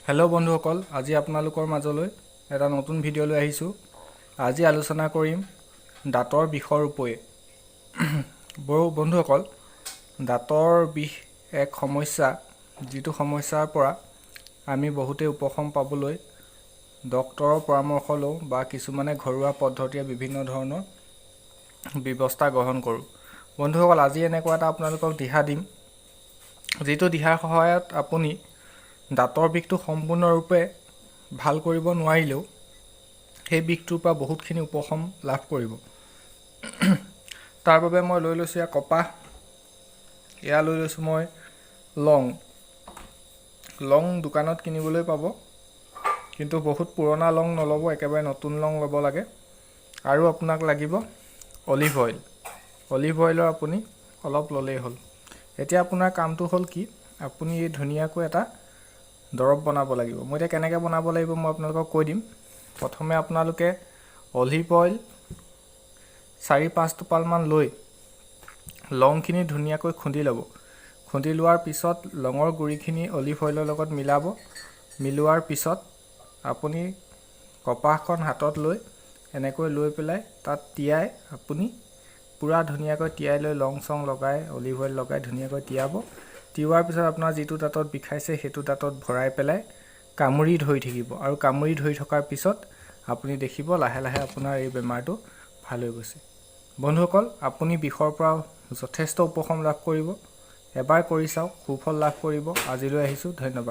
Hello' বন্ধুসকল, আজি আপোনালোকৰ মাজলৈ এটা নতুন ভিডিঅ' লৈ আহিছোঁ। আজি আলোচনা কৰিম দাঁতৰ বিষৰ ওপৰত। বন্ধুসকল, দাঁতৰ বিষ এক সমস্যা, যিটো সমস্যাৰ পৰা আমি বহুতেই উপশম পাবলৈ ডক্তৰৰ পৰামৰ্শ লওঁ বা কিছুমানে ঘৰুৱা পদ্ধতিৰে বিভিন্ন ধৰণৰ ব্যৱস্থা গ্ৰহণ কৰোঁ। বন্ধুসকল, আজি এনেকুৱা এটা আপোনালোকক দিহা দিম, যিটো দিহাৰ সহায়ত আপুনি দাঁতৰ বিষটো সম্পূৰ্ণৰূপে ভাল কৰিব নোৱাৰিলেও সেই বিষটোৰ পৰা বহুতখিনি উপশম লাভ কৰিব। তাৰ বাবে মই লৈ লৈছোঁ এয়া কপাহ, এয়া লৈ লৈছোঁ মই লং দোকানত কিনিবলৈ পাব, কিন্তু বহুত পুৰণা লং নল'ব, একেবাৰে নতুন লং ল'ব লাগে। আৰু আপোনাক লাগিব অলিভ অইলৰ আপুনি অলপ ল'লেই হ'ল। এতিয়া আপোনাৰ কামটো হ'ল কি, আপুনি এই ধুনীয়াকৈ এটা দৰৱ বনাব লাগিব। মই এতিয়া কেনেকৈ বনাব লাগিব মই আপোনালোকক কৈ দিম। প্ৰথমে আপোনালোকে অলিভ অইল 4-5 টোপালমান লৈ লংখিনি ধুনীয়াকৈ খুন্দি ল'ব। খুন্দি লোৱাৰ পিছত লঙৰ গুড়িখিনি অলিভ অইলৰ লগত মিলোৱাৰ পিছত আপুনি কপাহখন হাতত লৈ এনেকৈ লৈ পেলাই তাত তিয়াই আপুনি পূৰা ধুনীয়াকৈ তিয়াই লৈ লং চং লগাই অলিভ অইল লগাই ধুনীয়াকৈ তিয়াব। তিওৱাৰ পিছত আপোনাৰ যিটো দাঁতত বিষাইছে সেইটো দাঁতত ভৰাই পেলাই কামুৰি ধৰি থাকিব, আৰু কামুৰি ধৰি থকাৰ পিছত আপুনি দেখিব লাহে লাহে আপোনাৰ এই বেমাৰটো ভাল হৈ গৈছে। বন্ধুসকল, আপুনি বিষৰ পৰা যথেষ্ট উপশম লাভ কৰিব। এবাৰ কৰি চাওক, সুফল লাভ কৰিব। আজিলৈ আহিছোঁ, ধন্যবাদ।